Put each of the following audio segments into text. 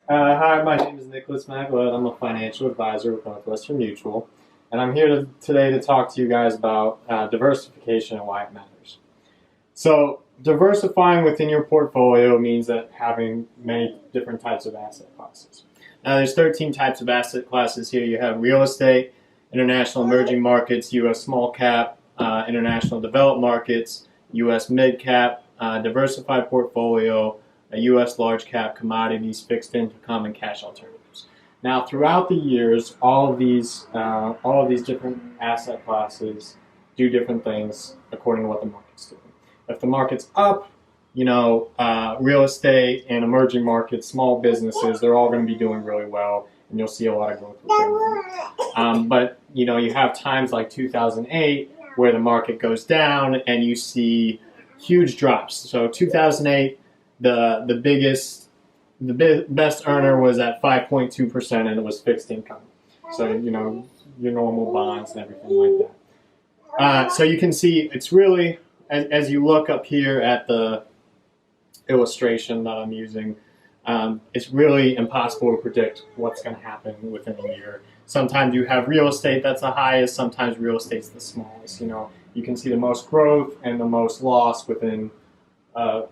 Hi, my name is Nicholas Maggelet. I'm a financial advisor with Northwestern Mutual, and I'm here today to talk to you guys about diversification and why it matters. So, diversifying within your portfolio means that having many different types of asset classes. Now, there's 13 types of asset classes here. You have real estate, international emerging markets, U.S. small cap, international developed markets, U.S. mid cap, diversified portfolio, a U.S. large cap, commodities, fixed income, and cash alternatives. Now, throughout the years, all of these different asset classes do different things according to what the market's doing. If the market's up, real estate and emerging markets, small businesses, they're all going to be doing really well, and you'll see a lot of growth within them. But you have times like 2008 where the market goes down and you see huge drops. So 2008. The best earner was at 5.2%, and it was fixed income. So your normal bonds and everything like that. So you can see it's really, as you look up here at the illustration that I'm using, it's really impossible to predict what's going to happen within a year. Sometimes you have real estate that's the highest. Sometimes real estate's the smallest. You can see the most growth and the most loss within a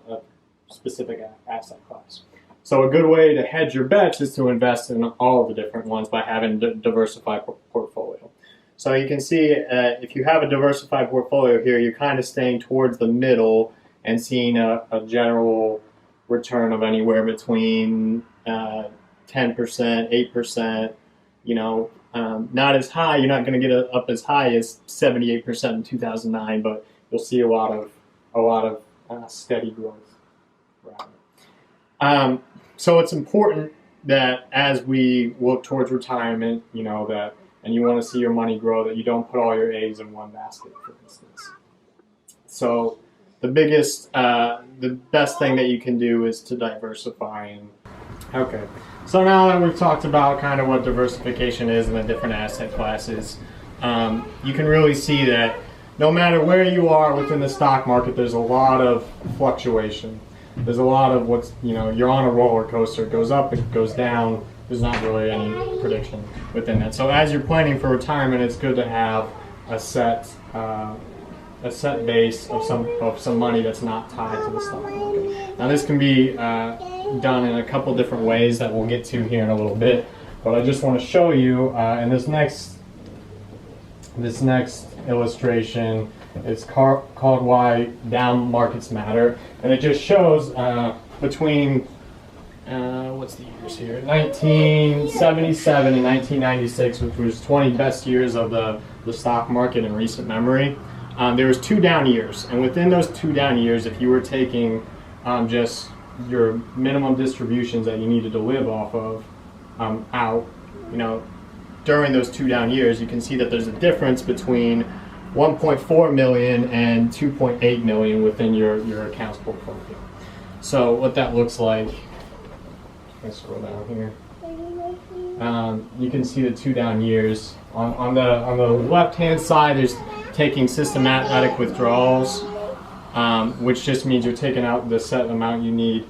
specific asset class. So a good way to hedge your bets is to invest in all of the different ones by having a diversified portfolio. So you can see if you have a diversified portfolio here, you're kind of staying towards the middle and seeing a general return of anywhere between 10%, 8%, not as high. You're not going to get up as high as 78% in 2009, but you'll see a lot of steady growth. So it's important that as we look towards retirement, and you want to see your money grow, that you don't put all your eggs in one basket, for instance. So the best thing that you can do is to diversify. Okay, so now that we've talked about kind of what diversification is in the different asset classes, you can really see that no matter where you are within the stock market, there's a lot of fluctuation. There's a lot of you're on a roller coaster. It goes up, it goes down. There's not really any prediction within that. So as you're planning for retirement, it's good to have a set base of some money that's not tied to the stock market. Now this can be done in a couple different ways that we'll get to here in a little bit. But I just want to show you in this next illustration. It's called Why Down Markets Matter, and it just shows between what's the years here, 1977 and 1996, which was 20 best years of the stock market in recent memory. There was 2 down years, and within those 2 down years, if you were taking just your minimum distributions that you needed to live off of out, during those 2 down years, you can see that there's a difference between 1.4 million and 2.8 million within your accounts portfolio. So what that looks like, let's scroll down here. You can see the 2 down years. On the left-hand side, there's taking systematic withdrawals, which just means you're taking out the set amount you need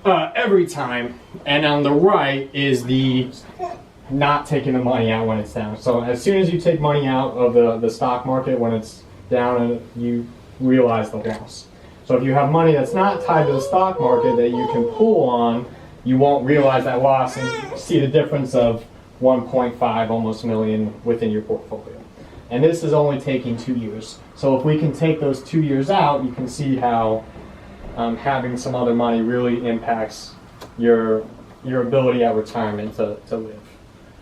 every time. And on the right is the not taking the money out when it's down. So as soon as you take money out of the stock market when it's down, you realize the loss. So if you have money that's not tied to the stock market that you can pull on, you won't realize that loss and see the difference of 1.5 almost million within your portfolio. And this is only taking 2 years. So if we can take those 2 years out, you can see how having some other money really impacts your ability at retirement to live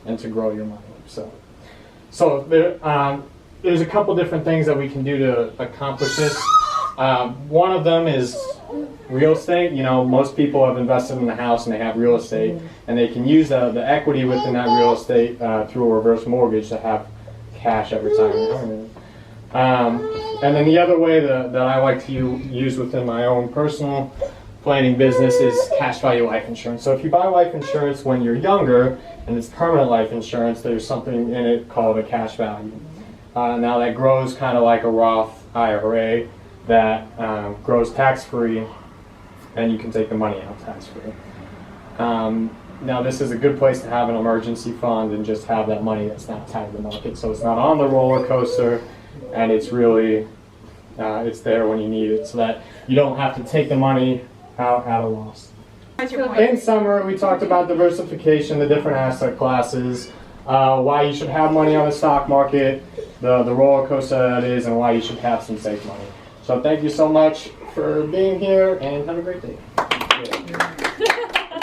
and to grow your money. So there's a couple different things that we can do to accomplish this. One of them is real estate. Most people have invested in the house and they have real estate, and they can use the equity within that real estate through a reverse mortgage to have cash at retirement. And then the other way that I like to use within my own personal planning business is cash value life insurance. So if you buy life insurance when you're younger and it's permanent life insurance, there's something in it called a cash value. Now that grows kind of like a Roth IRA that grows tax-free, and you can take the money out tax-free. now this is a good place to have an emergency fund and just have that money that's not tied to the market. So it's not on the roller coaster, and it's really, it's there when you need it, so that you don't have to take the money out at a loss. In summary, we talked about diversification, the different asset classes, why you should have money on the stock market, the roller coaster that is, and why you should have some safe money. So thank you so much for being here, and have a great day.